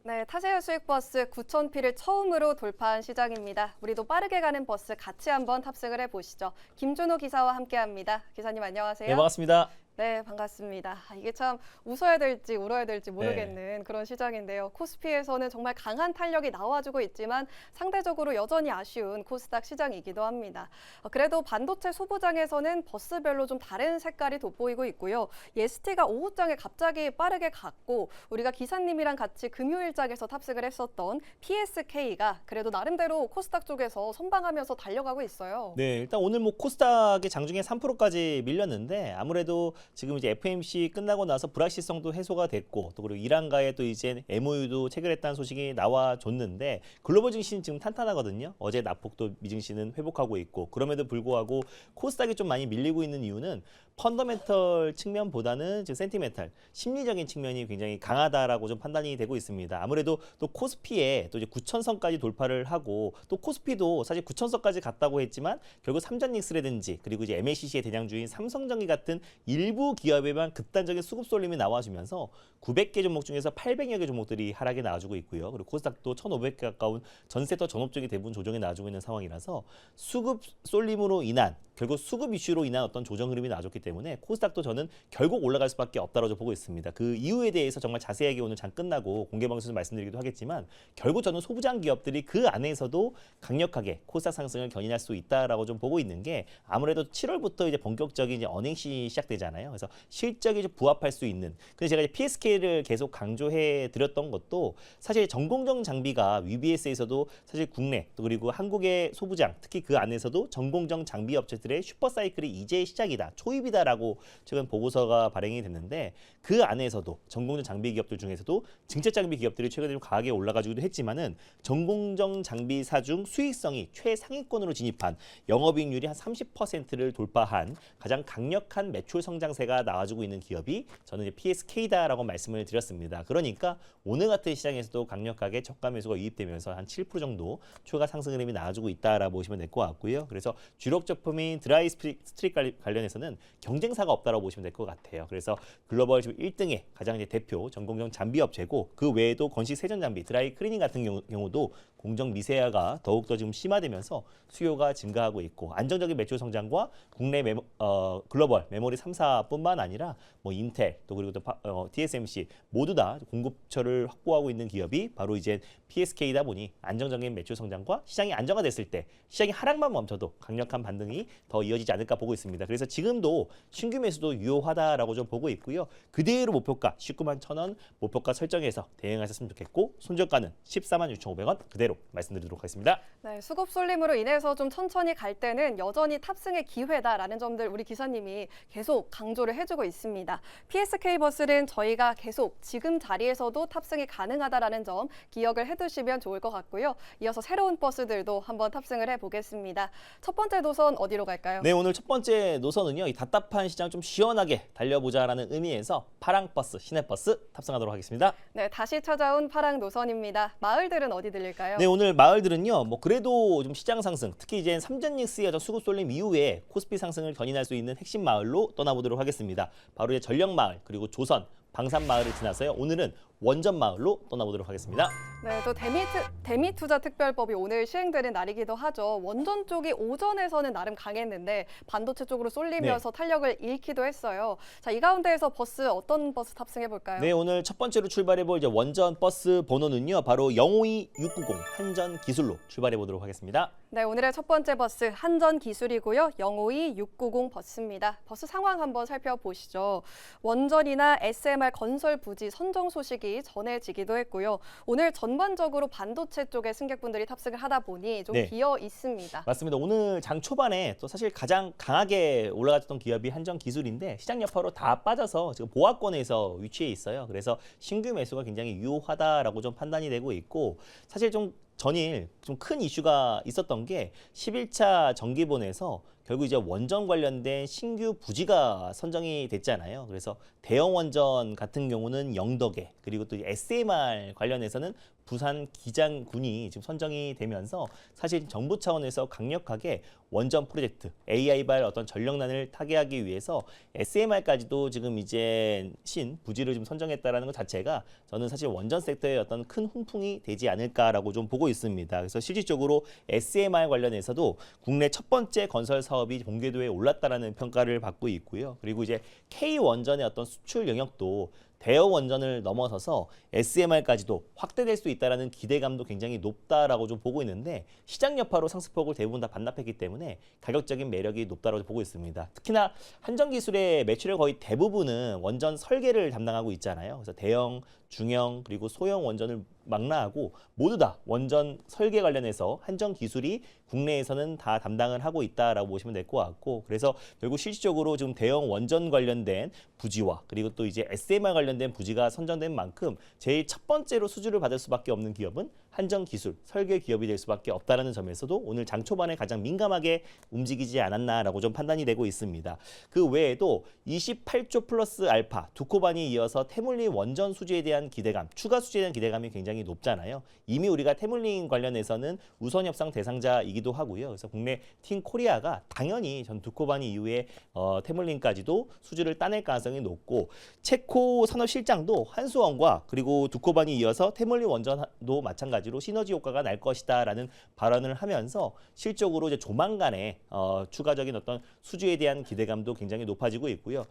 네, 타세요 수익버스 9,000피를 처음으로 돌파한 시장입니다. 우리도 빠르게 가는 버스 같이 한번 탑승을 해보시죠. 김준호 기사와 함께합니다. 기사님 안녕하세요. 네, 반갑습니다. 네, 반갑습니다. 이게 참 웃어야 될지 울어야 될지 모르겠는 그런 시장인데요. 코스피에서는 정말 강한 탄력이 나와주고 있지만 상대적으로 여전히 아쉬운 코스닥 시장이기도 합니다. 그래도 반도체 소부장에서는 버스별로 좀 다른 색깔이 돋보이고 있고요. 예스티가 오후장에 갑자기 빠르게 갔고 우리가 기사님이랑 같이 금요일장에서 탑승을 했었던 PSK가 그래도 나름대로 코스닥 쪽에서 선방하면서 달려가고 있어요. 네, 일단 오늘 뭐 코스닥이 장중에 3%까지 밀렸는데 아무래도 지금 이제 FOMC 끝나고 나서 불확실성도 해소가 됐고 또 그리고 이란과의 또 이제 MOU도 체결했다는 소식이 나와줬는데 글로벌 증시는 지금 탄탄하거든요. 어제 낙폭도 미증시는 회복하고 있고 그럼에도 불구하고 코스닥이 좀 많이 밀리고 있는 이유는 펀더멘털 측면보다는 지금 센티멘탈, 심리적인 측면이 굉장히 강하다라고 좀 판단이 되고 있습니다. 아무래도 또 코스피에 또 이제 9,000선까지 돌파를 하고 또 코스피도 사실 9,000선까지 갔다고 했지만 결국 삼전닉스라든지 그리고 이제 MACC의 대장주인 삼성전기 같은 일부 기업에만 극단적인 수급 쏠림이 나와주면서 900개 종목 중에서 800여 개 종목들이 하락에 나와주고 있고요. 그리고 코스닥도 1,500개 가까운 전 섹터 전업종이 대부분 조정에 나와주고 있는 상황이라서 수급 쏠림으로 인한 결국 수급 이슈로 인한 어떤 조정 흐름이 나와줬기 때문에 코스닥도 저는 결국 올라갈 수밖에 없다고 보고 있습니다. 그 이유에 대해서 정말 자세하게 오늘 장 끝나고 공개방송에서 말씀드리기도 하겠지만 결국 저는 소부장 기업들이 그 안에서도 강력하게 코스닥 상승을 견인할 수 있다라고 좀 보고 있는 게 아무래도 7월부터 이제 본격적인 이제 어닝시 시작되잖아요. 그래서 실적이 좀 부합할 수 있는. 근데 제가 이제 PSK를 계속 강조해 드렸던 것도 사실 전공정 장비가 WBS에서도 사실 국내 또 그리고 한국의 소부장 특히 그 안에서도 전공정 장비 업체들의 슈퍼사이클이 이제 시작이다, 초입이다라고 최근 보고서가 발행이 됐는데 그 안에서도 전공정 장비 기업들 중에서도 증체 장비 기업들이 최근에 좀 강하게 올라가지기도 했지만은 전공정 장비사 중 수익성이 최상위권으로 진입한 영업이익률이 한 30%를 돌파한 가장 강력한 매출 성장세가 나와주고 있는 기업이 저는 이제 PSK다라고 말씀을 드렸습니다. 그러니까 오늘 같은 시장에서도 강력하게 저가 매수가 유입되면서 한 7% 정도 추가 상승 흐름이 나와주고 있다라고 보시면 될 것 같고요. 그래서 주력 제품인 드라이 스트릭 관련해서는 경쟁사가 없다라고 보시면 될 것 같아요. 그래서 글로벌 지금 1등의 가장 이제 대표 전공정 장비 업체고 그 외에도 건식 세전 장비 드라이 클리닝 같은 경우도 공정 미세화가 더욱더 지금 심화되면서 수요가 증가하고 있고 안정적인 매출 성장과 국내 글로벌 메모리 3사뿐만 아니라 뭐 인텔 또 그리고 또 TSMC 모두 다 공급처를 확보하고 있는 기업이 바로 이제 PSK다 보니 안정적인 매출 성장과 시장이 안정화됐을 때 시장이 하락만 멈춰도 강력한 반등이 더 이어지지 않을까 보고 있습니다. 그래서 지금도 신규 매수도 유효하다라고 좀 보고 있고요. 그대로 목표가 19만 1,000원 목표가 설정해서 대응하셨으면 좋겠고 손절가는 14만 6,500원 그대로 말씀드리도록 하겠습니다. 네, 수급 쏠림으로 인해서 좀 천천히 갈 때는 여전히 탑승의 기회다라는 점들 우리 기사님이 계속 강조를 해주고 있습니다. PSK 버스는 저희가 계속 지금 자리에서도 탑승이 가능하다라는 점 기억을 해두시면 좋을 것 같고요. 이어서 새로운 버스들도 한번 탑승을 해보겠습니다. 첫 번째 노선 어디로 갈까요? 네, 오늘 첫 번째 노선은요. 이 답답한 시장 좀 시원하게 달려보자라는 의미에서 파랑버스, 시내버스 탑승하도록 하겠습니다. 네, 다시 찾아온 파랑 노선입니다. 마을들은 어디 들릴까요? 네, 오늘 마을들은요. 뭐 그래도 좀 시장 상승, 특히 이제 삼전닉스의 수급 쏠림 이후에 코스피 상승을 견인할 수 있는 핵심 마을로 떠나보도록 하겠습니다. 바로 이제 전력마을 그리고 조선, 방산마을을 지나서요. 오늘은 원전마을로 떠나보도록 하겠습니다. 네, 또 대미투자특별법이 오늘 시행되는 날이기도 하죠. 원전 쪽이 오전에서는 나름 강했는데 반도체 쪽으로 쏠리면서 탄력을 잃기도 했어요. 자, 이 가운데에서 버스 어떤 버스 탑승해 볼까요? 네, 오늘 첫 번째로 출발해볼 이제 원전 버스 번호는요. 바로 052690 한전 기술로 출발해 보도록 하겠습니다. 네, 오늘의 첫 번째 버스 한전 기술이고요. 052690 버스입니다. 버스 상황 한번 살펴보시죠. 원전이나 SMR 건설 부지 선정 소식이 전해지기도 했고요. 오늘 전반적으로 반도체 쪽에 승객분들이 탑승을 하다 보니 좀 비어 있습니다. 맞습니다. 오늘 장 초반에 또 사실 가장 강하게 올라갔던 기업이 한전 기술인데 시장 여파로 다 빠져서 지금 보합권에서 위치해 있어요. 그래서 신규 매수가 굉장히 유효하다라고 좀 판단이 되고 있고 사실 좀 전일 좀 큰 이슈가 있었던 게 11차 정기본에서 결국 이제 원전 관련된 신규 부지가 선정이 됐잖아요. 그래서 대형 원전 같은 경우는 영덕에, 그리고 또 SMR 관련해서는 부산 기장군이 지금 선정이 되면서 사실 정부 차원에서 강력하게 원전 프로젝트, AI발 어떤 전력난을 타개하기 위해서 SMR까지도 지금 이제 부지를 좀 선정했다라는 것 자체가 저는 사실 원전 섹터에 어떤 큰 훈풍이 되지 않을까라고 좀 보고 있습니다. 그래서 실질적으로 SMR 관련해서도 국내 첫 번째 건설 사업이 본궤도에 올랐다라는 평가를 받고 있고요. 그리고 이제 K 원전의 어떤 수출 영역도 대형 원전을 넘어서서 SMR까지도 확대될 수 있다라는 기대감도 굉장히 높다라고 좀 보고 있는데 시장 여파로 상승폭을 대부분 다 반납했기 때문에 가격적인 매력이 높다라고 보고 있습니다. 특히나 한전기술의 매출의 거의 대부분은 원전 설계를 담당하고 있잖아요. 그래서 대형, 중형, 그리고 소형 원전을 망라하고 모두 다 원전 설계 관련해서 한전기술이 국내에서는 다 담당을 하고 있다라고 보시면 될 것 같고, 그래서 결국 실질적으로 지금 대형 원전 관련된 부지와 그리고 또 이제 SMR 관련된 부지가 선정된 만큼 제일 첫 번째로 수주를 받을 수밖에 없는 기업은 한전기술, 설계 기업이 될 수밖에 없다라는 점에서도 오늘 장 초반에 가장 민감하게 움직이지 않았나라고 좀 판단이 되고 있습니다. 그 외에도 28조 플러스 알파, 두코반이 이어서 태물린 원전 수주에 대한 기대감, 추가 수주에 대한 기대감이 굉장히 높잖아요. 이미 우리가 태물린 관련해서는 우선 협상 대상자이기도 하고요. 그래서 국내 팀 코리아가 당연히 전 두코반이 이후에 태물린까지도 수주를 따낼 가능성이 높고, 체코 산업실장도 한수원과 그리고 두코반이 이어서 태물린 원전도 마찬가지로 시너지 효과가 날 것이다라는 발언을 하면서 실적으로 이제 조만간에 추가적인 어떤 수주에 대한 기대감도 굉장히 높아지고 있고요.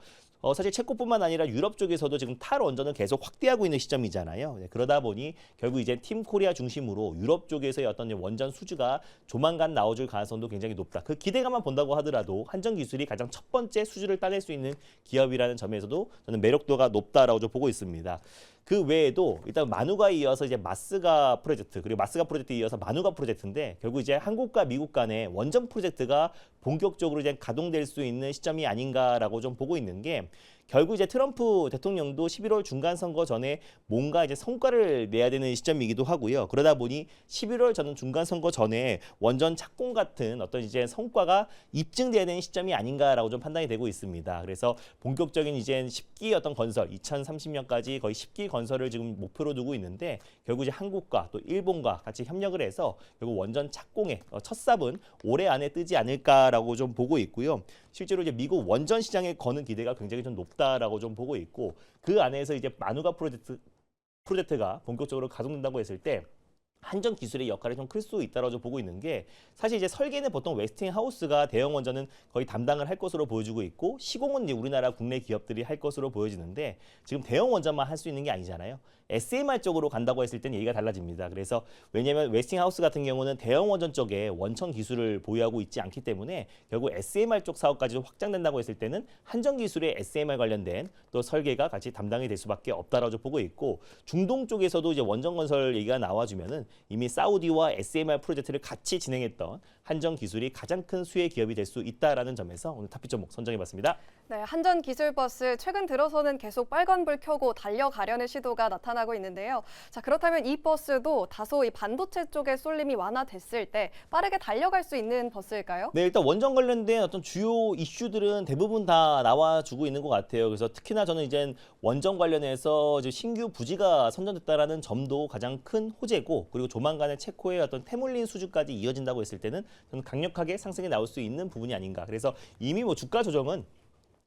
사실 체코뿐만 아니라 유럽 쪽에서도 지금 탈원전을 계속 확대하고 있는 시점이잖아요. 그러다 보니 결국 이제 팀 코리아 중심으로 유럽 쪽에서의 어떤 원전 수주가 조만간 나와줄 가능성도 굉장히 높다. 그 기대감만 본다고 하더라도 한전기술이 가장 첫 번째 수주를 따낼 수 있는 기업이라는 점에서도 저는 매력도가 높다라고 좀 보고 있습니다. 그 외에도 일단 마누가 이어서 이제 마스가 프로젝트, 그리고 마스가 프로젝트에 이어서 마누가 프로젝트인데 결국 이제 한국과 미국 간의 원전 프로젝트가 본격적으로 이제 가동될 수 있는 시점이 아닌가라고 좀 보고 있는 게, 결국 이제 트럼프 대통령도 11월 중간 선거 전에 뭔가 이제 성과를 내야 되는 시점이기도 하고요. 그러다 보니 11월 전 중간 선거 전에 원전 착공 같은 어떤 이제 성과가 입증돼야 되는 시점이 아닌가라고 좀 판단이 되고 있습니다. 그래서 본격적인 이제 10기 어떤 건설, 2030년까지 거의 10기 건설을 지금 목표로 두고 있는데, 결국 이제 한국과 또 일본과 같이 협력을 해서 결국 원전 착공의 첫 삽은 올해 안에 뜨지 않을까라고 좀 보고 있고요. 실제로 이제 미국 원전 시장에 거는 기대가 굉장히 좀 높다라고 좀 보고 있고, 그 안에서 이제 마누가 프로젝트가 본격적으로 가동된다고 했을 때 한전 기술의 역할이 좀 클 수 있다고 좀 보고 있는 게, 사실 이제 설계는 보통 웨스팅하우스가 대형 원전은 거의 담당을 할 것으로 보여지고 있고, 시공은 이제 우리나라 국내 기업들이 할 것으로 보여지는데, 지금 대형 원전만 할 수 있는 게 아니잖아요. SMR 쪽으로 간다고 했을 때는 얘기가 달라집니다. 그래서 왜냐하면 웨스팅하우스 같은 경우는 대형 원전 쪽에 원천 기술을 보유하고 있지 않기 때문에 결국 SMR 쪽 사업까지도 확장된다고 했을 때는 한전기술의 SMR 관련된 또 설계가 같이 담당이 될 수밖에 없다라고 보고 있고, 중동 쪽에서도 이제 원전 건설 얘기가 나와주면은 이미 사우디와 SMR 프로젝트를 같이 진행했던 한전기술이 가장 큰 수혜 기업이 될 수 있다라는 점에서 오늘 탑픽 종목 선정해봤습니다. 네, 한전기술버스 최근 들어서는 계속 빨간불 켜고 달려가려는 시도가 나타나고 있는데요. 자, 그렇다면 이 버스도 다소 이 반도체 쪽의 쏠림이 완화됐을 때 빠르게 달려갈 수 있는 버스일까요? 네, 일단 원전 관련된 어떤 주요 이슈들은 대부분 다 나와주고 있는 것 같아요. 그래서 특히나 저는 이제 원전 관련해서 이제 신규 부지가 선정됐다라는 점도 가장 큰 호재고, 그리고 조만간에 체코의 어떤 태물린 수주까지 이어진다고 했을 때는 저는 강력하게 상승이 나올 수 있는 부분이 아닌가. 그래서 이미 뭐 주가 조정은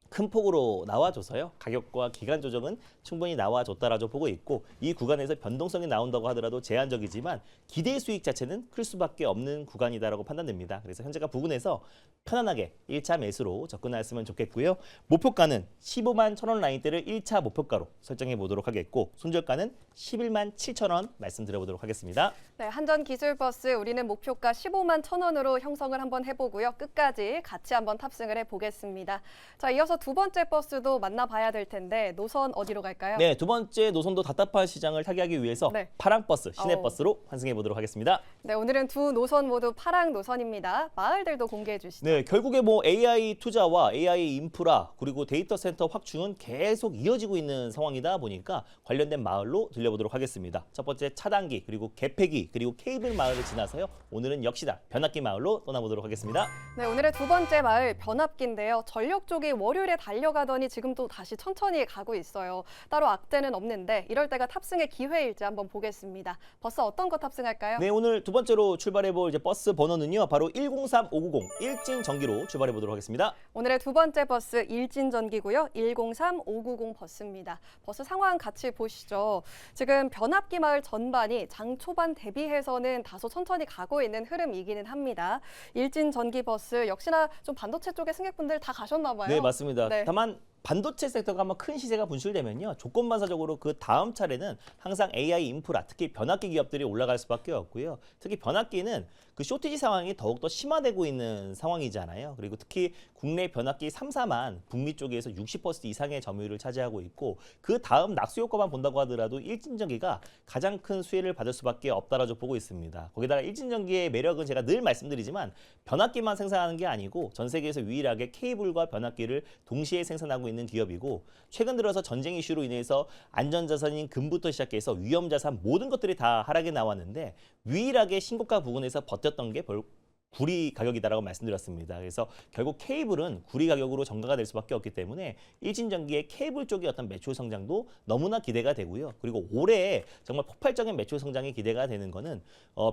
큰 폭으로 나와줘서요. 가격과 기간 조정은 충분히 나와줬다라고 보고 있고, 이 구간에서 변동성이 나온다고 하더라도 제한적이지만 기대 수익 자체는 클 수밖에 없는 구간이다라고 판단됩니다. 그래서 현재가 부근에서 편안하게 1차 매수로 접근하였으면 좋겠고요. 목표가는 15만 1,000원 라인대를 1차 목표가로 설정해 보도록 하겠고, 손절가는 11만 7,000원 말씀드려보도록 하겠습니다. 네, 한전기술버스 우리는 목표가 15만 1,000원으로 형성을 한번 해보고요. 끝까지 같이 한번 탑승을 해보겠습니다. 자, 이어서 두 번째 버스도 만나봐야 될 텐데 노선 어디로 갈까요? 네, 두 번째 노선도 답답한 시장을 타개하기 위해서 네. 파랑버스, 시내버스로 환승해 보도록 하겠습니다. 네, 오늘은 두 노선 모두 파랑 노선입니다. 마을들도 공개해 주시죠. 네, 결국에 뭐 AI 투자와 AI 인프라 그리고 데이터 센터 확충은 계속 이어지고 있는 상황이다 보니까 관련된 마을로 들려보도록 하겠습니다. 첫 번째 차단기, 그리고 개폐기, 그리고 케이블 마을을 지나서요. 오늘은 역시나 변압기 마을로 떠나보도록 하겠습니다. 네, 오늘의 두 번째 마을 변압기인데요. 전력 쪽이 월요일에 달려가더니 지금 또 다시 천천히 가고 있어요. 따로 악재는 없는데 이럴 때가 탑승의 기회일지 한번 보겠습니다. 버스 어떤 거 탑승할까요? 네, 오늘 두 번째로 출발해볼 이제 버스 번호는요. 바로 103-590 일진 전기로 출발해 보도록 하겠습니다. 오늘의 두 번째 버스 일진전기고요. 103-590 버스입니다. 버스 상황 같이 보시죠. 지금 변압기 마을 전반이 장 초반 대비해서는 다소 천천히 가고 있는 흐름이기는 합니다. 일진전기 버스 역시나 좀 반도체 쪽에 승객분들 다 가셨나 봐요. 네, 맞습니다. 네. 다만 반도체 섹터가 한번 큰 시세가 분출되면요. 조건반사적으로 그 다음 차례는 항상 AI 인프라, 특히 변압기 기업들이 올라갈 수밖에 없고요. 특히 변압기는 그 쇼티지 상황이 더욱더 심화되고 있는 상황이잖아요. 그리고 특히 국내 변압기 3사만 북미 쪽에서 60% 이상의 점유율을 차지하고 있고 그 다음 낙수 효과만 본다고 하더라도 일진전기가 가장 큰 수혜를 받을 수밖에 없다라고 보고 있습니다. 거기다가 일진전기의 매력은 제가 늘 말씀드리지만 변압기만 생산하는 게 아니고 전 세계에서 유일하게 케이블과 변압기를 동시에 생산하고 있는 기업이고 최근 들어서 전쟁 이슈로 인해서 안전자산인 금부터 시작해서 위험자산 모든 것들이 다 하락에 나왔는데 유일하게 신고가 부근에서 버텼던 게 구리 가격이다라고 말씀드렸습니다. 그래서 결국 케이블은 구리 가격으로 전가가 될 수밖에 없기 때문에 일진전기의 케이블 쪽의 어떤 매출 성장도 너무나 기대가 되고요. 그리고 올해 정말 폭발적인 매출 성장이 기대가 되는 거는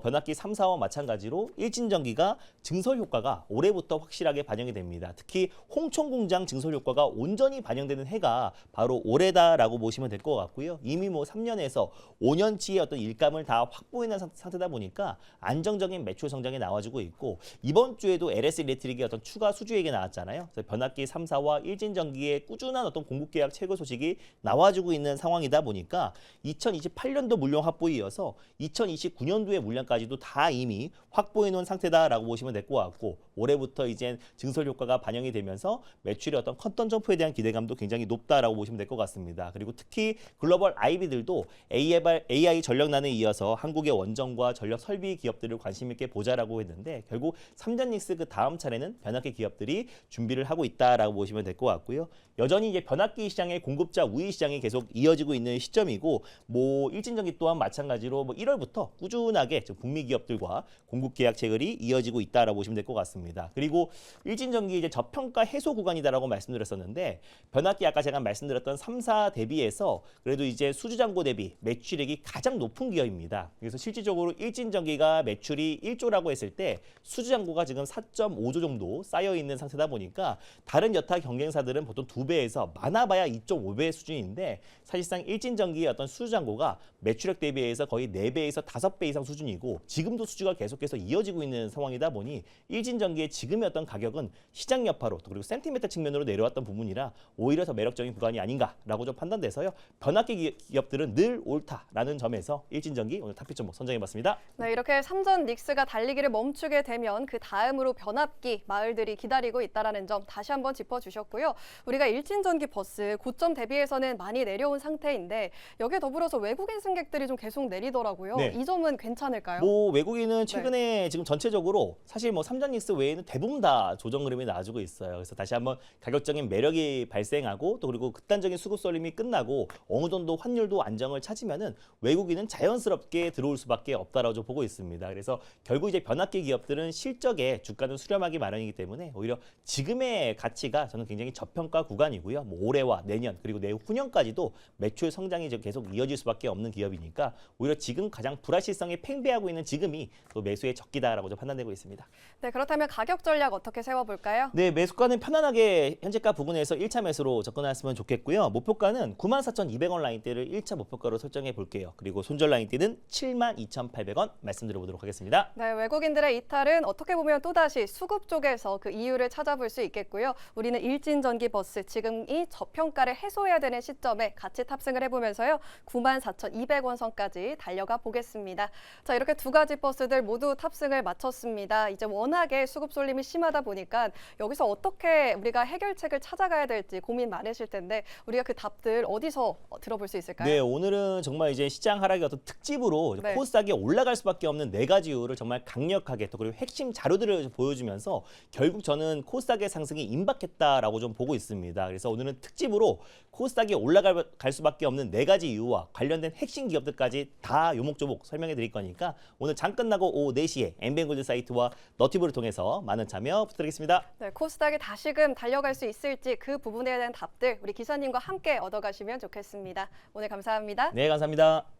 변압기 3, 4와 마찬가지로 일진전기가 증설 효과가 올해부터 확실하게 반영이 됩니다. 특히 홍천공장 증설 효과가 온전히 반영되는 해가 바로 올해다라고 보시면 될 것 같고요. 이미 뭐 3년에서 5년치의 어떤 일감을 다 확보해낸 상태다 보니까 안정적인 매출 성장이 나와주고 있고 이번 주에도 LS 일렉트릭의 어떤 추가 수주 얘기 나왔잖아요. 그래서 변압기 3, 4와 일진전기의 꾸준한 어떤 공급 계약 체결 소식이 나와주고 있는 상황이다 보니까 2028년도 물량 확보에 이어서 2029년도의 물량까지도 다 이미 확보해 놓은 상태다라고 보시면 될 것 같고 올해부터 이제 증설 효과가 반영이 되면서 매출의 어떤 컨던 점프에 대한 기대감도 굉장히 높다라고 보시면 될 것 같습니다. 그리고 특히 글로벌 IB들도 AI 전력난에 이어서 한국의 원전과 전력 설비 기업들을 관심 있게 보자라고 했는데 결국 삼전닉스 그 다음 차례는 변압기 기업들이 준비를 하고 있다라고 보시면 될 것 같고요. 여전히 이제 변압기 시장의 공급자 우위 시장이 계속 이어지고 있는 시점이고 뭐 일진전기 또한 마찬가지로 뭐 1월부터 꾸준하게 북미 기업들과 공급 계약 체결이 이어지고 있다라고 보시면 될 것 같습니다. 그리고 일진전기 이제 저평가 해소 구간이다라고 말씀드렸었는데 변압기 아까 제가 말씀드렸던 3사 대비해서 그래도 이제 수주잔고 대비 매출액이 가장 높은 기업입니다. 그래서 실질적으로 일진전기가 매출이 1조라고 했을 때 수주잔고가 지금 4.5조 정도 쌓여 있는 상태다 보니까 다른 여타 경쟁사들은 보통 2배에서 많아봐야 2.5배 수준인데 사실상 일진전기의 어떤 수주잔고가 매출액 대비해서 거의 4배에서 5배 이상 수준이고 지금도 수주가 계속해서 이어지고 있는 상황이다 보니 일진전기의 지금의 어떤 가격은 시장 여파로 그리고 센티미터 측면으로 내려왔던 부분이라 오히려 더 매력적인 구간이 아닌가라고 좀 판단돼서요. 변압기 기업들은 늘 옳다라는 점에서 일진전기 오늘 탑픽 종목 선정해봤습니다. 네, 이렇게 삼전 닉스가 달리기를 멈추게 되면 그 다음으로 변압기 마을들이 기다리고 있다는 점 다시 한번 짚어주셨고요. 우리가 일진전기 버스 고점 대비해서는 많이 내려온 상태인데 여기에 더불어서 외국인 승객들이 좀 계속 내리더라고요. 네. 이 점은 괜찮을까요? 뭐 외국인은 최근에 지금 전체적으로 사실 뭐 삼전닉스 외에는 대부분 다 조정 흐름이 나와주고 있어요. 그래서 다시 한번 가격적인 매력이 발생하고 또 그리고 극단적인 수급 쏠림이 끝나고 어느 정도 환율도 안정을 찾으면은 외국인은 자연스럽게 들어올 수밖에 없다라고 좀 보고 있습니다. 그래서 결국 이제 변압기 기업들은 실적에 주가는 수렴하기 마련이기 때문에 오히려 지금의 가치가 저는 굉장히 저평가 구간이고요. 뭐 올해와 내년 그리고 내후 후년까지도 매출 성장이 계속 이어질 수밖에 없는 기업이니까 오히려 지금 가장 불확실성이 팽배하고 있는 지금이 또 매수의 적기다라고 좀 판단되고 있습니다. 네, 그렇다면 가격 전략 어떻게 세워볼까요? 네, 매수가는 편안하게 현재가 부근에서 1차 매수로 접근하시면 좋겠고요. 목표가는 94,200원 라인대를 1차 목표가로 설정해 볼게요. 그리고 손절 라인대는 72,800원 말씀드려 보도록 하겠습니다. 네, 외국인들의 이탈을 말은 어떻게 보면 또다시 수급 쪽에서 그 이유를 찾아볼 수 있겠고요. 우리는 일진전기버스 지금이 저평가를 해소해야 되는 시점에 같이 탑승을 해보면서요. 94,200원 선까지 달려가 보겠습니다. 자, 이렇게 두 가지 버스들 모두 탑승을 마쳤습니다. 이제 워낙에 수급 쏠림이 심하다 보니까 여기서 어떻게 우리가 해결책을 찾아가야 될지 고민 많으실 텐데 우리가 그 답들 어디서 들어볼 수 있을까요? 네, 오늘은 정말 이제 시장 하락의 어떤 특집으로 네. 코스닥이 올라갈 수밖에 없는 네 가지 이유를 정말 강력하게 또 그리고 핵심 자료들을 보여주면서 결국 저는 코스닥의 상승이 임박했다라고 좀 보고 있습니다. 그래서 오늘은 특집으로 코스닥이 올라갈 수밖에 없는 네 가지 이유와 관련된 핵심 기업들까지 다 요목조목 설명해 드릴 거니까 오늘 장 끝나고 오후 4시에 엠뱅골드 사이트와 너티브를 통해서 많은 참여 부탁드리겠습니다. 네, 코스닥이 다시금 달려갈 수 있을지 그 부분에 대한 답들 우리 기사님과 함께 얻어가시면 좋겠습니다. 오늘 감사합니다. 네, 감사합니다.